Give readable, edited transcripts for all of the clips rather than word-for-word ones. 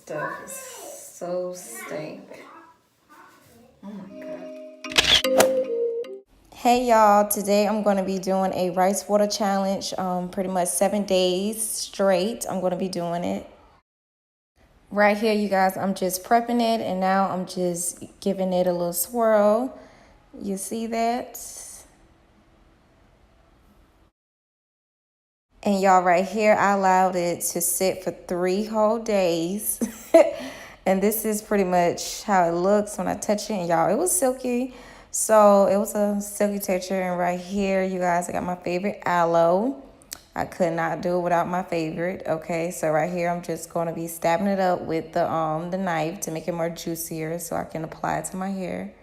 stuff is so stink. Oh my god. Hey y'all, today I'm going to be doing a rice water challenge, pretty much 7 days straight. I'm going to be doing it. Right here, you guys, I'm just prepping it, and now I'm just giving it a little swirl. You see that? And y'all, right here, I allowed it to sit for 3 whole days. And this is pretty much how it looks when I touch it. And y'all, it was silky. So it was a silky texture. And right here, you guys, I got my favorite aloe. I could not do it without my favorite. Okay, so right here, I'm just going to be stabbing it up with the knife to make it more juicier so I can apply it to my hair.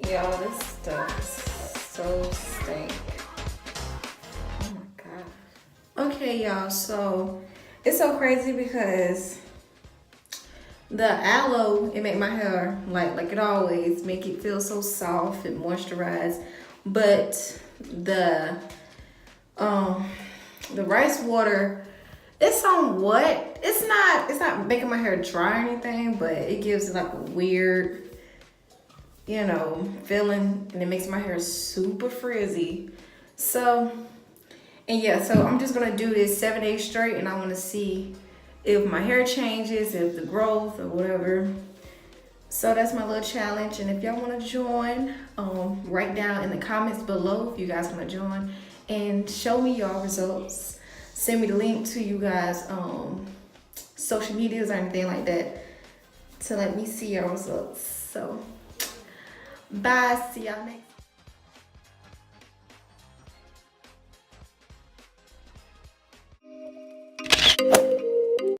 Y'all, this stuff is so stink. Oh my god. Okay, y'all, so it's so crazy because the aloe, it make my hair like it always make it feel so soft and moisturized. But the rice water, it's somewhat, it's not making my hair dry or anything, but it gives it like a weird, you know, feeling, and it makes my hair super frizzy. So, and yeah, so I'm just gonna do this 7 days straight, and I wanna see if my hair changes, if the growth or whatever. So that's my little challenge, and if y'all wanna join, write down in the comments below if you guys wanna join, and show me your results. Send me the link to you guys' social medias or anything like that to let me see your results. So bye, see y'all next.